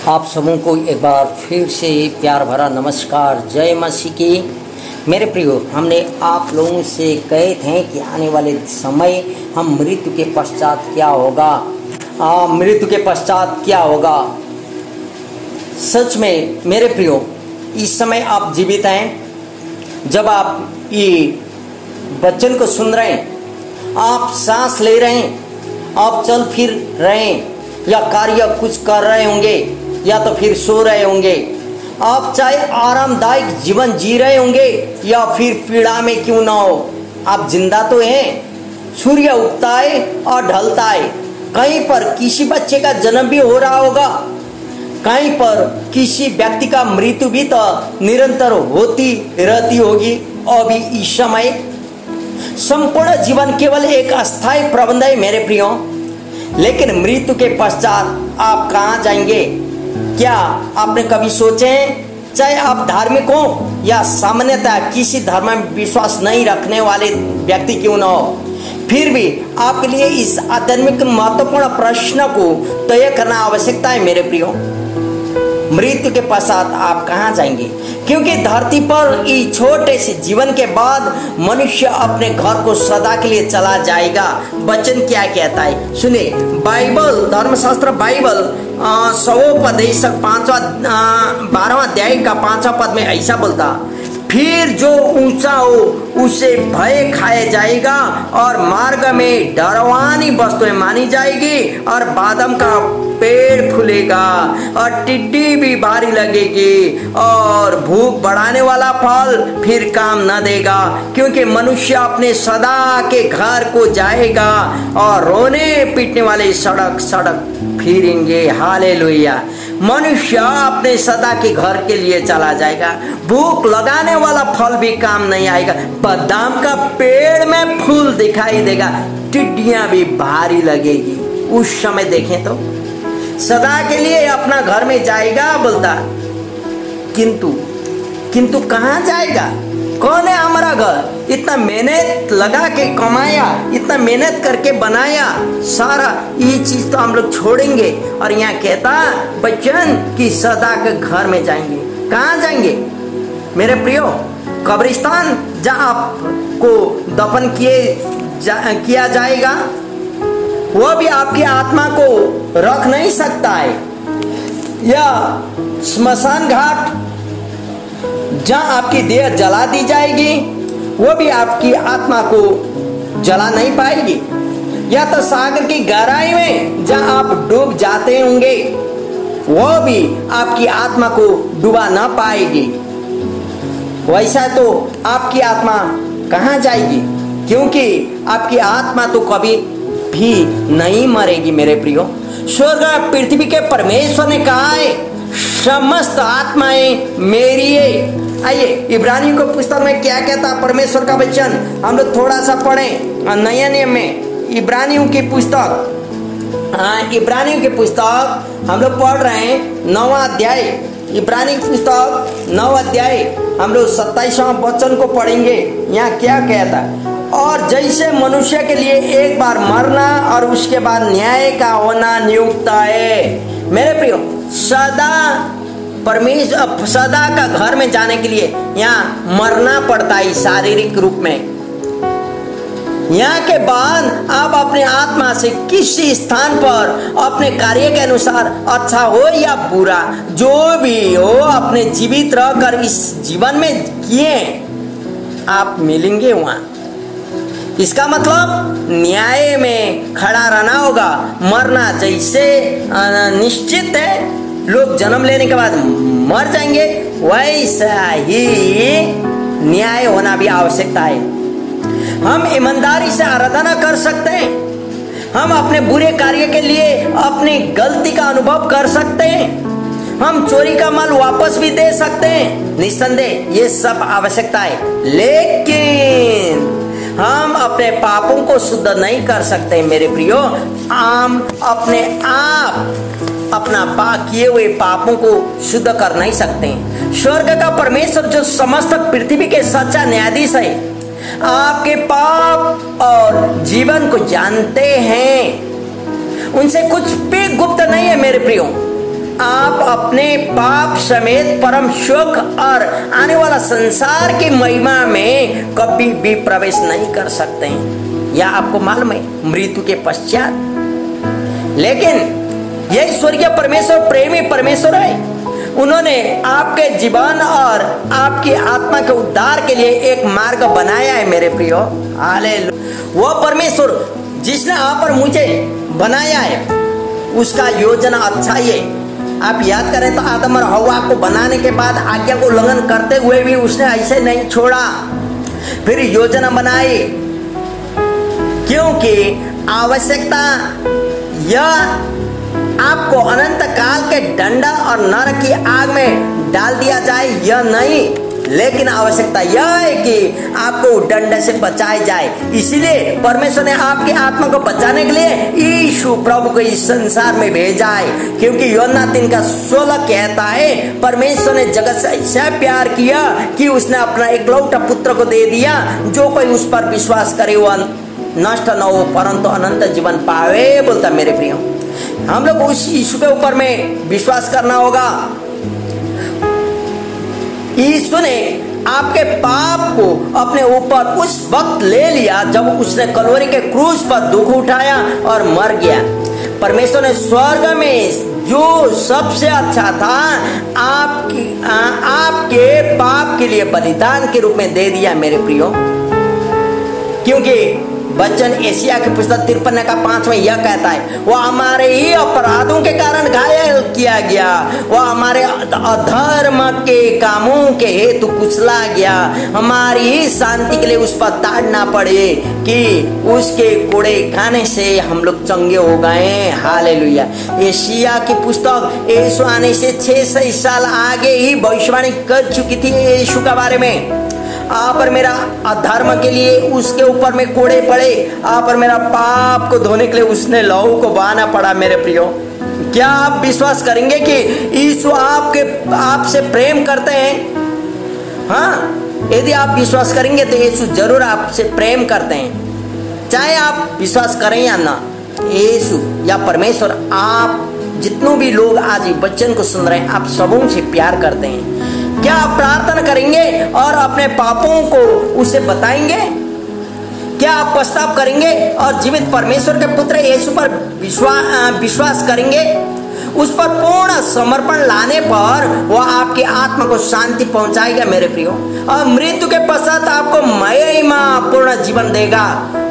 आप सबों को एक बार फिर से प्यार भरा नमस्कार। जय मसीह की। मेरे प्रियो, हमने आप लोगों से कहे थे कि आने वाले समय हम मृत्यु के पश्चात क्या होगा, मृत्यु के पश्चात क्या होगा। सच में मेरे प्रियो, इस समय आप जीवित हैं। जब आप ये वचन को सुन रहे हैं, आप सांस ले रहे हैं, आप चल फिर रहे हैं, या कार्य कुछ कर रहे होंगे, या तो फिर सो रहे होंगे। आप चाहे आरामदायक जीवन जी रहे होंगे या फिर पीड़ा में क्यों ना हो, आप जिंदा तो हैं। सूर्य उगता है और ढलता है। कहीं पर किसी बच्चे का जन्म भी हो रहा होगा, कहीं पर किसी व्यक्ति का मृत्यु भी तो निरंतर होती रहती होगी। अभी इस समय संपूर्ण जीवन केवल एक अस्थायी प्रबंध है मेरे प्रियो। लेकिन मृत्यु के पश्चात आप कहाँ जाएंगे? क्या आपने कभी सोचे? चाहे आप धार्मिक हो या सामान्यतः किसी धर्म में विश्वास नहीं रखने वाले व्यक्ति क्यों न हो, फिर भी आपके लिए इस आध्यात्मिक महत्वपूर्ण प्रश्न को तय करना आवश्यकता है मेरे प्रियो। मृत्यु के पश्चात आप कहाँ जाएंगे? क्योंकि धरती पर इस छोटे से जीवन के बाद मनुष्य अपने घर को सदा के लिए चला जाएगा। वचन क्या कहता है सुनिए। बाइबल, धर्मशास्त्र बाइबल 100 12वां अध्याय का 5वां पद में ऐसा बोलता, फिर जो ऊंचा हो उसे भय खाया जाएगा और मार्ग में डरवानी वस्तुएं मानी जाएगी और बादाम का पेड़ फूलेगा और टिड्डी भी भारी लगेगी और भूख बढ़ाने वाला फल फिर काम न देगा, क्योंकि मनुष्य अपने सदा के घर को जाएगा और रोने पीटने वाले सड़क सड़क फिरेंगे। हालेलुया। मनुष्य अपने सदा के घर के लिए चला जाएगा। भूख लगाने वाला फल भी काम नहीं आएगा। बादाम का पेड़ में फूल दिखाई देगा, टिड्डियां भी भारी लगेगी। उस समय देखें तो सदा के लिए अपना घर में जाएगा बोलता, किंतु कहाँ जाएगा? कौन है हमारा घर? इतना मेहनत लगा के कमाया, इतना मेहनत करके बनाया, सारा ये चीज तो हम लोग छोड़ेंगे। और यहाँ कहता बच्चन कि सदा के घर में जाएंगे। कहाँ जाएंगे मेरे प्रियो? कब्रिस्तान, जहाँ आपको दफन किया जाएगा, वो भी आपकी आत्मा को रख नहीं सकता है। या स्मशान घाट, जहाँ आपकी देह जला दी जाएगी, वो भी आपकी आत्मा को जला नहीं पाएगी। या तो सागर की गहराई में जहाँ आप डूब जाते होंगे, वो भी आपकी आत्मा को डुबा ना पाएगी। वैसा तो आपकी आत्मा कहाँ जाएगी? क्योंकि आपकी आत्मा तो कभी भी नहीं मरेगी मेरे प्रियो। स्वर्ग पृथ्वी के परमेश्वर ने कहा है, समस्त आत्माएं मेरी है। आइए इब्रानियों के पुस्तक में क्या कहता परमेश्वर का वचन हम लोग थोड़ा सा पढ़ें। नया नियम में इब्रानियों की पुस्तक, इब्रानियों की पुस्तक हम लोग पढ़ रहे हैं 9वां अध्याय। इब्रानी की पुस्तक 9वां अध्याय हम लोग 27वां वचन को पढ़ेंगे। यहाँ क्या कहता? और जैसे मनुष्य के लिए एक बार मरना और उसके बाद न्याय का होना नियुक्त है। मेरे प्रियो, सदा का घर में जाने के लिए यहाँ मरना पड़ता है शारीरिक रूप में। यहाँ के बाद आप अपने आत्मा से किसी स्थान पर अपने कार्य के अनुसार, अच्छा हो या बुरा, जो भी हो, अपने जीवित रहकर इस जीवन में किए आप मिलेंगे वहाँ। इसका मतलब न्याय में खड़ा रहना होगा। मरना जैसे निश्चित है, लोग जन्म लेने के बाद मर जाएंगे, वैसा ही न्याय होना भी आवश्यकता है। हम ईमानदारी से आराधना कर सकते हैं, हम अपने बुरे कार्य के लिए अपनी गलती का अनुभव कर सकते हैं, हम चोरी का माल वापस भी दे सकते हैं। निस्संदेह ये सब आवश्यकता है, लेकिन हम अपने पापों को शुद्ध नहीं कर सकते मेरे प्रियो। हम अपने आप अपना किए हुए पापों को शुद्ध कर नहीं सकते। स्वर्ग का परमेश्वर जो समस्त पृथ्वी के सच्चा न्यायाधीश है, आपके पाप और जीवन को जानते हैं। उनसे कुछ भी गुप्त नहीं है मेरे प्रियो। आप अपने पाप समेत परम सुख और आने वाला संसार की महिमा में कभी भी प्रवेश नहीं कर सकते हैं। यह आपको मालूम है, मृत्यु के पश्चात। लेकिन यह स्वर्गीय परमेश्वर प्रेमी परमेश्वर है। उन्होंने आपके जीवन और आपकी आत्मा के उद्धार के लिए एक मार्ग बनाया है मेरे प्रियो। हालेलुया। वो परमेश्वर जिसने आप और मुझे बनाया है, उसका योजना अच्छा ही है। आप याद करें तो आदम और हव्वा को बनाने के बाद आज्ञा को उल्लंघन करते हुए भी उसने ऐसे नहीं छोड़ा, फिर योजना बनाई, क्योंकि आवश्यकता यह आपको अनंत काल के डंडा और नरक की आग में डाल दिया जाए यह नहीं, लेकिन आवश्यकता यह है कि आपको डंडे से बचाया जाए। इसलिए परमेश्वर ने आपकी आत्मा को बचाने के लिए यीशु प्रभु को इस संसार में भेजा है। क्योंकि यूहन्ना 3:16 कहता है, परमेश्वर ने जगत से ऐसा प्यार किया कि उसने अपना एकलौता पुत्र को दे दिया, जो कोई उस पर विश्वास करे वह नष्ट न हो परंतु अनंत जीवन पावे। बोलता मेरे प्रियो, हम लोग उस यीशु के ऊपर में विश्वास करना होगा। यीशु ने आपके पाप को अपने ऊपर उस वक्त ले लिया जब उसने कलवरी के क्रूस पर दुख उठाया और मर गया। परमेश्वर ने स्वर्ग में जो सबसे अच्छा था आपके पाप के लिए बलिदान के रूप में दे दिया मेरे प्रियो। क्योंकि वचन एशिया की पुस्तक 53 का 5 में यह कहता है, वह हमारे ही अपराधों के कारण घायल किया गया, वह हमारे अधर्म के कामों के हेतु कुचला गया, हमारी ही शांति के लिए उस पर ताड़ना पड़े कि उसके कोड़े खाने से हम लोग चंगे हो गए। हालेलुया। एशिया की पुस्तक यीशु आने से 600 साल आगे ही भविष्यवाणी कर चुकी थी यीशु के बारे में। आप और मेरा अधर्म के लिए उसके ऊपर में कोड़े पड़े, आप और मेरा पाप को धोने के लिए उसने लहू को बहाना पड़ा मेरे प्रियो। क्या आप विश्वास करेंगे कि यीशु आपसे प्रेम करते हैं? हाँ, यदि आप विश्वास करेंगे तो यीशु जरूर आपसे प्रेम करते हैं, चाहे आप विश्वास करें या ना। यीशु या परमेश्वर आप जितने भी लोग आज वचन को सुन रहे हैं, आप सबों से प्यार करते हैं। क्या आप प्रार्थना करेंगे और अपने पापों को उसे बताएंगे? क्या आप पश्चाताप करेंगे और जीवित परमेश्वर के पुत्र यीशु पर विश्वास करेंगे? उस पर पूर्ण समर्पण लाने पर वह आपकी आत्मा को शांति पहुंचाएगा मेरे प्रियो, और मृत्यु के पश्चात आपको महिमा पूर्ण जीवन देगा।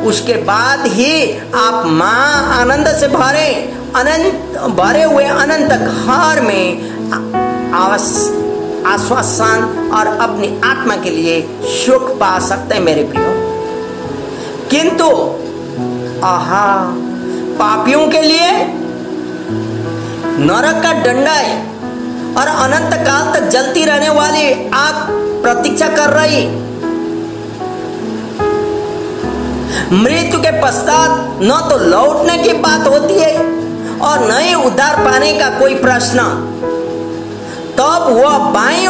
उसके बाद ही आप मां आनंद से भरे हुए अनंत घर में आश्वासन और अपनी आत्मा के लिए सुख पा सकते हैं मेरे प्रियो। किंतु पापियों के लिए नरक का डंडा है और अनंत काल तक जलती रहने वाली आग प्रतीक्षा कर रही। मृत्यु के पश्चात न तो लौटने की बात होती है और न ही उद्धार पाने का कोई प्रश्न। तब वह बाईं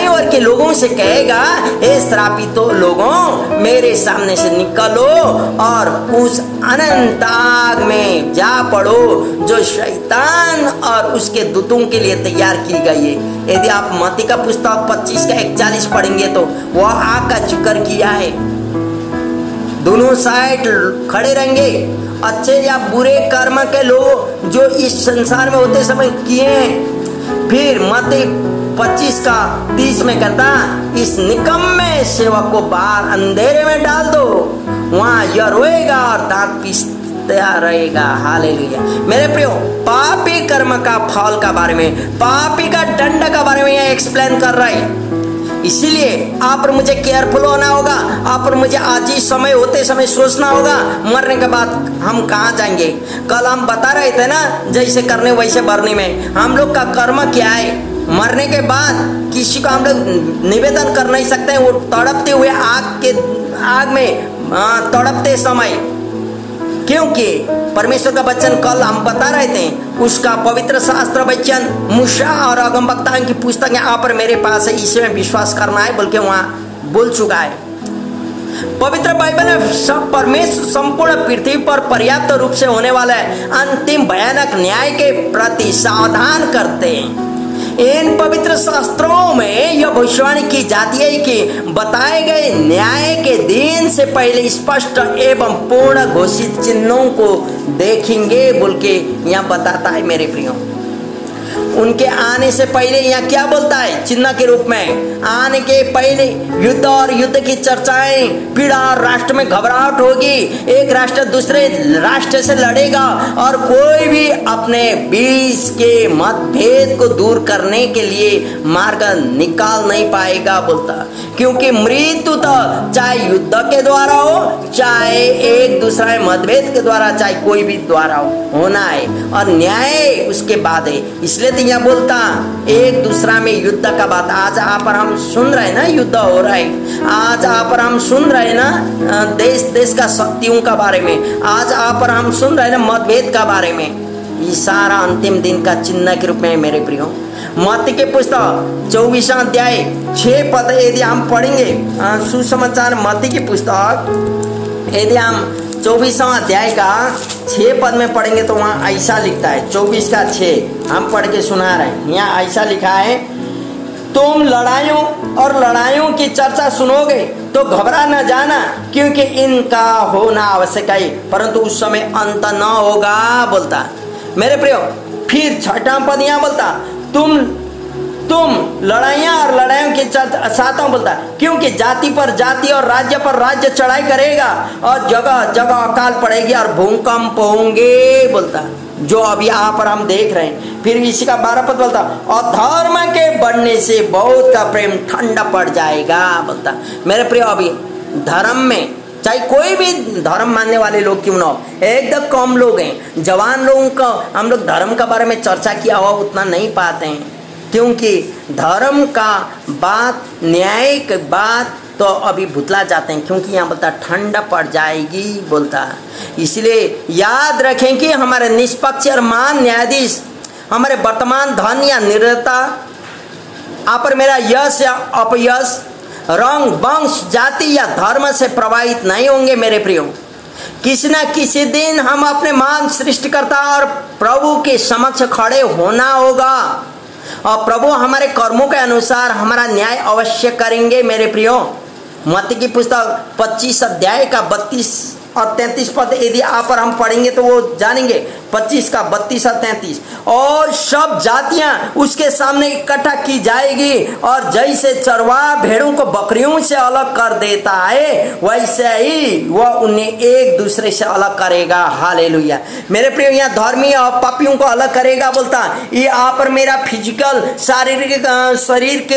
ओर के लोगों से कहेगा, हे श्रापितो लोगों, मेरे सामने से निकलो और उस अनंत आग में जा पड़ो जो शैतान और उसके दूतों के लिए तैयार की गई है। यदि आप मत्ती का पुस्तक 25 का 41 पढ़ेंगे तो वह आग का जिक्र किया है। दोनों साइड खड़े रहेंगे, अच्छे या बुरे कर्म के लोग जो इस संसार में होते समय किए हैं। फिर मत्ती 25 का 30 में कहता, इस निकम्मे सेवक को बाहर अंधेरे में डाल दो, वहां यह रोएगा और दांत पीसता रहेगा। हालेलुया। मेरे प्रियो, पापी कर्म का फल का बारे में, पापी का दंड का बारे में यह एक्सप्लेन कर रहा है। इसीलिए आप और मुझे केयरफुल होना होगा। आप और मुझे आज ही समय होते समय सोचना होगा, मरने के बाद हम कहाँ जाएंगे। कल हम बता रहे थे ना, जैसे करने वैसे भरने में हम लोग का कर्म क्या है। मरने के बाद किसी को हम लोग निवेदन कर नहीं सकते। वो तड़पते हुए आग में तड़पते समय, क्योंकि परमेश्वर का वचन कल हम बता रहे थे, उसका पवित्र शास्त्र वचन मूसा और अगमवक्ताओं की पुस्तक यहाँ पर मेरे पास है। इसी में विश्वास करना है बोल के वहाँ बोल चुका है। पवित्र बाइबल में सब परमेश्वर संपूर्ण पृथ्वी पर पर्याप्त रूप से होने वाला अंतिम भयानक न्याय के प्रति सावधान करते हैं। इन पवित्र शास्त्रों में यह भविष्यवाणी की जाती है कि बताए गए न्याय के दिन से पहले स्पष्ट एवं पूर्ण घोषित चिन्हों को देखेंगे बोल के यहाँ बताता है मेरे प्रियो। उनके आने से पहले यहाँ क्या बोलता है? चिन्ह के रूप में आने के पहले युद्ध और युद्ध की चर्चाएं, पीड़ा और राष्ट्र में घबराहट होगी। एक राष्ट्र दूसरे राष्ट्र से लड़ेगा और कोई भी अपने बीच के मतभेद को दूर करने के लिए मार्ग निकाल नहीं पाएगा बोलता। क्योंकि मृत्यु तो चाहे युद्ध के द्वारा हो, चाहे एक दूसरे मतभेद के द्वारा, चाहे कोई भी द्वारा होना है, और न्याय उसके बाद है। इसलिए तो यह बोलता एक दूसरा में युद्ध का बात। आज आप पर हम सुन रहे हैं ना, युद्ध हो रहा है। आज आप पर हम सुन रहे हैं ना देश देश का शक्तियों का बारे में। आज आप पर हम सुन रहे हैं ना मतभेद का बारे में। ये सारा अंतिम दिन का चिन्ह के रूप में मेरे प्रियो। मत्ती के पुस्तक 24वां अध्याय 6 पद यदि हम पढ़ेंगे, सुसमाचार मत्ती की पुस्तक यदि हम 24वां अध्याय का 6 पद में पढ़ेंगे तो वहाँ ऐसा लिखता है। 24 का 6 हम पढ़ के सुना रहे हैं। यहाँ ऐसा लिखा है, तुम लड़ाइयों और लड़ाइयों की चर्चा सुनोगे तो घबरा न जाना, क्योंकि इनका होना आवश्यक है, परंतु उस समय अंत न होगा बोलता मेरे प्रियो। फिर 6वां पद यहाँ बोलता, तुम लड़ाइयाँ और लड़ाइयों के साथ बोलता, क्योंकि जाति पर जाति और राज्य पर राज्य चढ़ाई करेगा और जगह जगह अकाल पड़ेगी और भूकंप होंगे बोलता, जो अभी यहाँ पर हम देख रहे हैं। फिर इसी का 12 पद बोलता, और धर्म के बढ़ने से बहुत का प्रेम ठंडा पड़ जाएगा बोलता मेरे प्रिय। अभी धर्म में चाहे कोई भी धर्म मानने वाले लोग क्यों ना हो, एकदम कम लोग हैं। जवान लोगों का हम लोग धर्म के बारे में चर्चा किया हुआ उतना नहीं पाते हैं, क्योंकि धर्म का बात, न्याय की बात तो अभी भुतला जाते हैं। क्योंकि यहाँ बोलता ठंडा पड़ जाएगी बोलता। इसलिए याद रखें कि हमारे निष्पक्ष और महान न्यायाधीश हमारे वर्तमान धन या निर्णयता आप पर मेरा यश या अपयश, रंग, वंश, जाति या धर्म से प्रभावित नहीं होंगे मेरे प्रियो। किसी न किसी दिन हम अपने महान सृष्टिकर्ता और प्रभु के समक्ष खड़े होना होगा और प्रभु हमारे कर्मों के अनुसार हमारा न्याय अवश्य करेंगे मेरे प्रियो। मत्ती की पुस्तक 25 अध्याय का 32 और 33 पद यदि आप पर हम पढ़ेंगे तो वो जानेंगे। 25 का 32 और 33, और सब जातियां उसके सामने इकट्ठा की जाएगी, और जैसे चरवाहा भेड़ों को बकरियों से अलग कर देता है वैसे ही वह उन्हें एक दूसरे से अलग करेगा। हालेलुया मेरे प्रियो। यहाँ धर्मी और पापियों को अलग करेगा बोलता। ये आप पर मेरा फिजिकल शारीरिक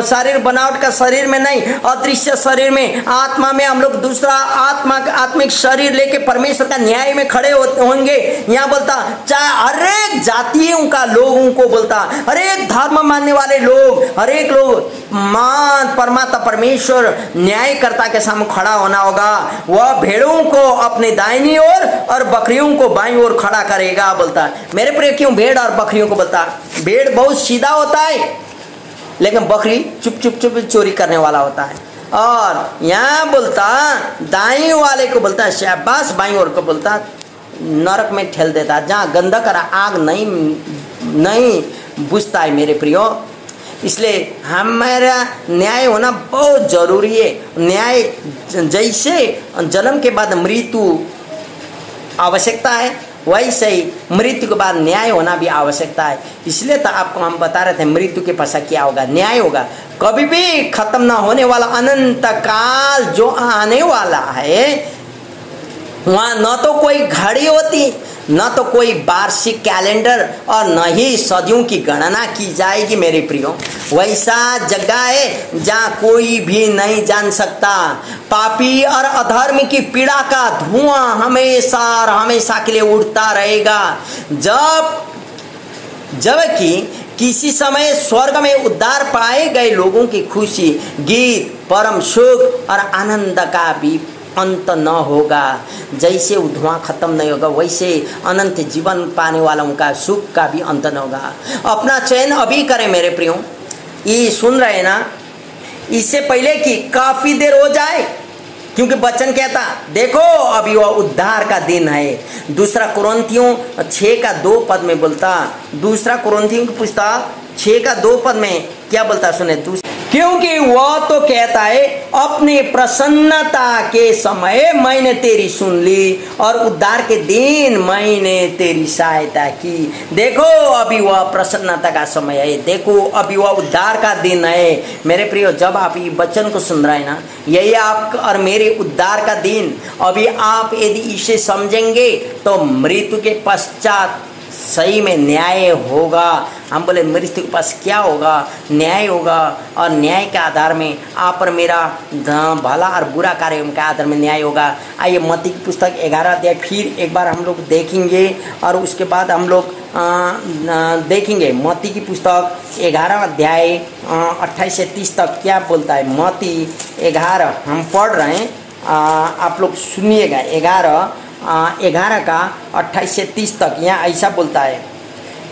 शारीर बनावट का शरीर में नहीं, अदृश्य शरीर में, आत्मा में हम लोग दूसरा आत्मिक शरीर लेके परमेश्वर का न्याय में खड़े होंगे। यहाँ बोलता चाहे हर एक जातियों का लोगों को बोलता, हर एक धर्म मानने वाले लोग, हर एक लोग मान परमात्मा परमेश्वर न्यायकर्ता के सामने खड़ा होना होगा। वह भेड़ों को अपने दाहिनी ओर और बकरियों को बाईं ओर खड़ा करेगा बोलता मेरे प्रिय। क्यों भेड़ और बकरियों को बोलता? भेड़ बहुत सीधा होता है, लेकिन बकरी चुप चुप चुप चोरी करने वाला होता है। और यहाँ बोलता दाईं वाले को बोलता शाबाश, बाईं ओर को बोलता नरक में ठेल देता, जहाँ गंदा करा आग नहीं बुझता है मेरे प्रियो। इसलिए हमारा न्याय होना बहुत जरूरी है। न्याय जैसे जन्म के बाद मृत्यु आवश्यकता है, वैसे ही मृत्यु के बाद न्याय होना भी आवश्यकता है। इसलिए तो आपको हम बता रहे थे मृत्यु के पश्चात क्या होगा, न्याय होगा। कभी भी खत्म ना होने वाला अनंत काल जो आने वाला है, वहाँ न तो कोई घड़ी होती, न तो कोई वार्षिक कैलेंडर, और न ही सदियों की गणना की जाएगी मेरे प्रियो। वैसा जगह है जहाँ कोई भी नहीं जान सकता। पापी और अधर्म की पीड़ा का धुआं हमेशा और हमेशा के लिए उड़ता रहेगा। जबकि किसी समय स्वर्ग में उद्धार पाए गए लोगों की खुशी, गीत, परम सुख और आनंद का भी अंत न होगा। जैसे वो धुआं खत्म नहीं होगा, वैसे अनंत जीवन पाने वालों का सुख का भी अंत न होगा। अपना चयन अभी करें मेरे प्रियो। ये सुन रहे ना, इससे पहले कि काफी देर हो जाए, क्योंकि वचन कहता देखो अभी वह उद्धार का दिन है। दूसरा कुरिन्थियों 6:2 में बोलता, दूसरा कुरिन्थियों की पुस्तक 6:2 में क्या बोलता सुने, क्योंकि वह तो कहता है अपनी प्रसन्नता के समय मैंने तेरी सुन ली और उद्धार के दिन मैंने तेरी सहायता की। देखो अभी वह प्रसन्नता का समय है, देखो अभी वह उद्धार का दिन है। मेरे प्रियो, जब आप ये वचन को सुन रहे हैं ना, यही आप और मेरे उद्धार का दिन। अभी आप यदि इसे समझेंगे तो मृत्यु के पश्चात सही में न्याय होगा। हम बोले मृत्यु के पास क्या होगा, न्याय होगा, और न्याय के आधार में आप और मेरा भला और बुरा कार्य के आधार में न्याय होगा। आइए मत्ती की पुस्तक 11 अध्याय फिर एक बार हम लोग देखेंगे और उसके बाद हम लोग देखेंगे मत्ती की पुस्तक 11 अध्याय 28 से 30 तक क्या बोलता है। मत्ती 11 हम पढ़ रहे हैं, आप लोग सुनिएगा। 11 का 28 से 30 तक यहाँ ऐसा बोलता है,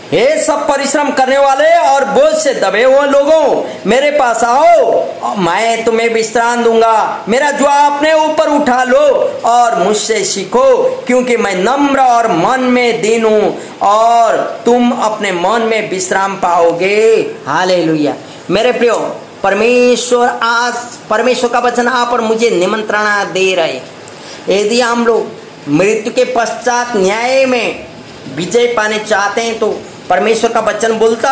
हे सब परिश्रम करने वाले और बोझ से दबे हुए लोगों मेरे पास आओ, मैं तुम्हें विश्राम दूंगा। मेरा जुआ अपने ऊपर उठा लो और मुझसे सीखो, क्योंकि मैं नम्र और मन में दीन हूं और तुम अपने मन में विश्राम पाओगे। हालेलुया। मेरे प्रियो, परमेश्वर आज परमेश्वर का वचन आप और मुझे निमंत्रणा दे रहे। यदि हम लोग मृत्यु के पश्चात न्याय में विजय पाने चाहते हैं तो परमेश्वर का वचन बोलता,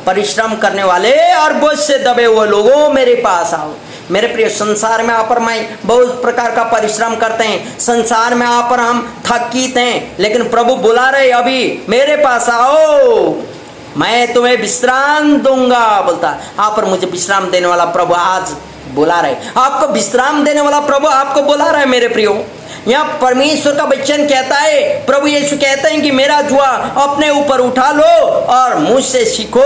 परिश्रम करने वाले और बोझ से दबे हुए लोगों मेरे पास आओ। मेरे प्रिय, संसार में आप और मैं बहुत प्रकार का परिश्रम करते हैं, संसार में आप और हम थकित हैं, लेकिन प्रभु बुला रहे अभी मेरे पास आओ, मैं तुम्हें विश्राम दूंगा। बोलता आप और मुझे विश्राम देने वाला प्रभु आज बुला रहे, आपको विश्राम देने वाला प्रभु आपको बुला रहा है। मेरे प्रियो, यहाँ परमेश्वर का वचन कहता है, प्रभु यीशु कहते हैं कि मेरा जुआ अपने ऊपर उठा लो और मुझसे सीखो,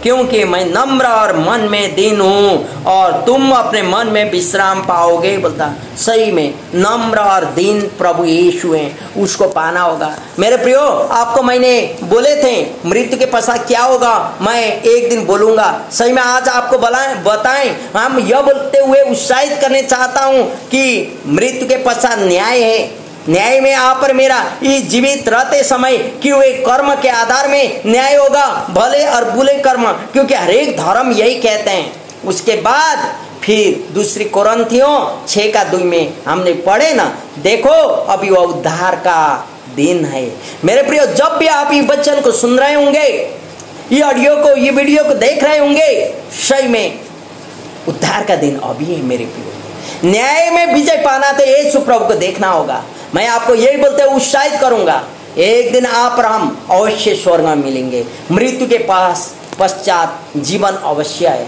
क्योंकि मैं नम्र और मन में दीन हूँ और तुम अपने मन में विश्राम पाओगे। बोलता सही में नम्र और दीन प्रभु यीशु हैं, उसको पाना होगा। मेरे प्रियो, आपको मैंने बोले थे मृत्यु के पश्चात क्या होगा, मैं एक दिन बोलूंगा। सही में आज आपको बताएं, हम यह बोलते हुए उत्साहित करने चाहता हूँ कि मृत्यु के पश्चात न्याय है। न्याय में आप और मेरा इस जीवित रहते समय कि वे कर्म के आधार में न्याय होगा, भले और बुरे कर्म, क्योंकि हरेक धर्म यही कहते हैं। उसके बाद फिर दूसरी कुरिन्थियों 6:2 में हमने पढ़े ना, देखो अभी वह उद्धार का दिन है। मेरे प्रियो, जब भी आप ये वचन को सुन रहे होंगे, ये ऑडियो को, ये वीडियो को देख रहे होंगे, सही में उद्धार का दिन अभी है। मेरे प्रियो, न्याय में विजय पाना तो यीशु प्रभु को देखना होगा। मैं आपको यही बोलते हुए उत्साहित करूंगा, एक दिन आप और हम अवश्य स्वर्ग में मिलेंगे। मृत्यु के पश्चात जीवन अवश्य है,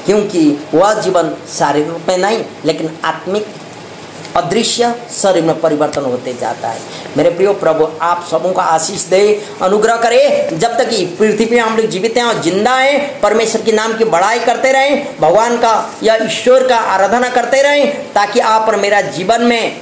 क्योंकि वह जीवन शारीरिक रूप में नहीं लेकिन आत्मिक अदृश्य शरीर में परिवर्तन होते जाता है। मेरे प्रियो, प्रभु आप सबों को आशीष दे, अनुग्रह करे। जब तक कि पृथ्वी पे हम लोग जीवित हैं और जिंदा हैं, परमेश्वर के नाम की बड़ाई करते रहें, भगवान का या ईश्वर का आराधना करते रहें, ताकि आप और मेरा जीवन में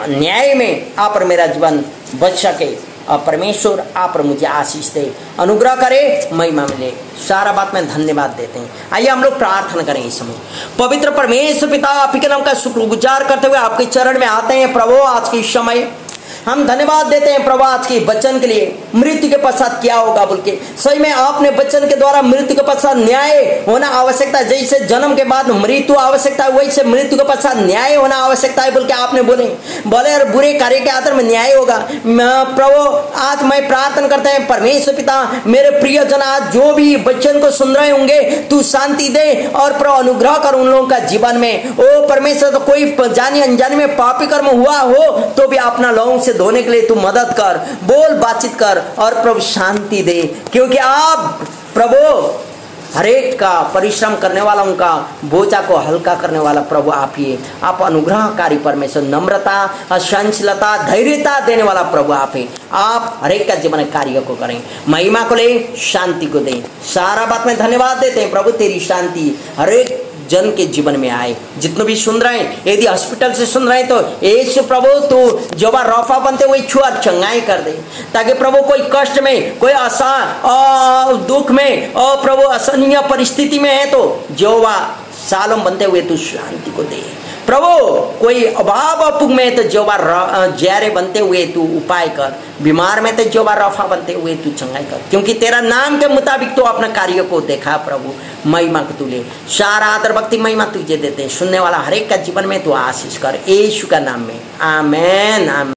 न्याय में आप और मेरा जीवन बच सके। और परमेश्वर आप और मुझे आशीष दे, अनुग्रह करे, महिमा मिले। सारा बात में धन्यवाद देते हैं। आइए हम लोग प्रार्थना करें इस समय। पवित्र परमेश्वर पिता, आप ही के नाम का शुक्रगुजार करते हुए आपके चरण में आते हैं। प्रभु आज के समय हम धन्यवाद देते हैं प्रभु आज के वचन के लिए। मृत्यु के पश्चात क्या होगा बोल के, सही में आपने वचन के द्वारा मृत्यु के पश्चात न्याय होना आवश्यकता, जैसे जन्म के बाद मृत्यु आवश्यकता है वैसे मृत्यु के पश्चात न्याय होना आवश्यकता है बोल के आपने बोले। भले और बुरे कार्य के आधार में न्याय होगा। प्रभु आज मैं प्रार्थना करते हैं परमेश्वर पिता, मेरे प्रिय जन आज जो भी वचन को सुन रहे होंगे, तू शांति दे और प्रभु अनुग्रह कर उन लोगों का जीवन में। ओ परमेश्वर, तो कोई जानी अनजानी में पापी कर्म हुआ हो तो भी अपना लोगों से धोने के लिए तू मदद कर, बोल बातचीत कर और प्रभु शांति दे, क्योंकि आप प्रभु हरेक का परिश्रम करने वाला उनका बोझा को हल्का करने वाला प्रभु आप ही। आप अनुग्रहकारी परमेश्वर, नम्रता, सहनशीलता, धैर्यता देने वाला प्रभु आप ही। आप हरेक का जीवन कार्य को करें, महिमा को ले, शांति को दें। सारा बात में धन्यवाद देते हैं प्रभु, तेरी शांति हरेक जन के जीवन में आए। जितने भी सुन रहे हैं, यदि हॉस्पिटल से सुन रहे हैं तो यीशु प्रभु तू जो बार रफा बनते हुए छुआ चंगाई कर दे, ताकि प्रभु कोई कष्ट में, कोई दुख में और प्रभु असहनीय परिस्थिति में है तो जो सालों बनते हुए तू शांति को दे। प्रभु कोई अभाव अपुग में तो जोबा जैरे बनते हुए तू उपाय कर, बीमार में तो जोबा रफा बनते हुए तू चंगाई कर, क्योंकि तेरा नाम के मुताबिक तो अपने कार्य को देखा प्रभु। महिमा को तू ले, सारा आदर भक्ति महिमा तुझे देते हैं। सुनने वाला हर एक का जीवन में तू आशीष कर, यीशु का नाम में, आमेन आमेन।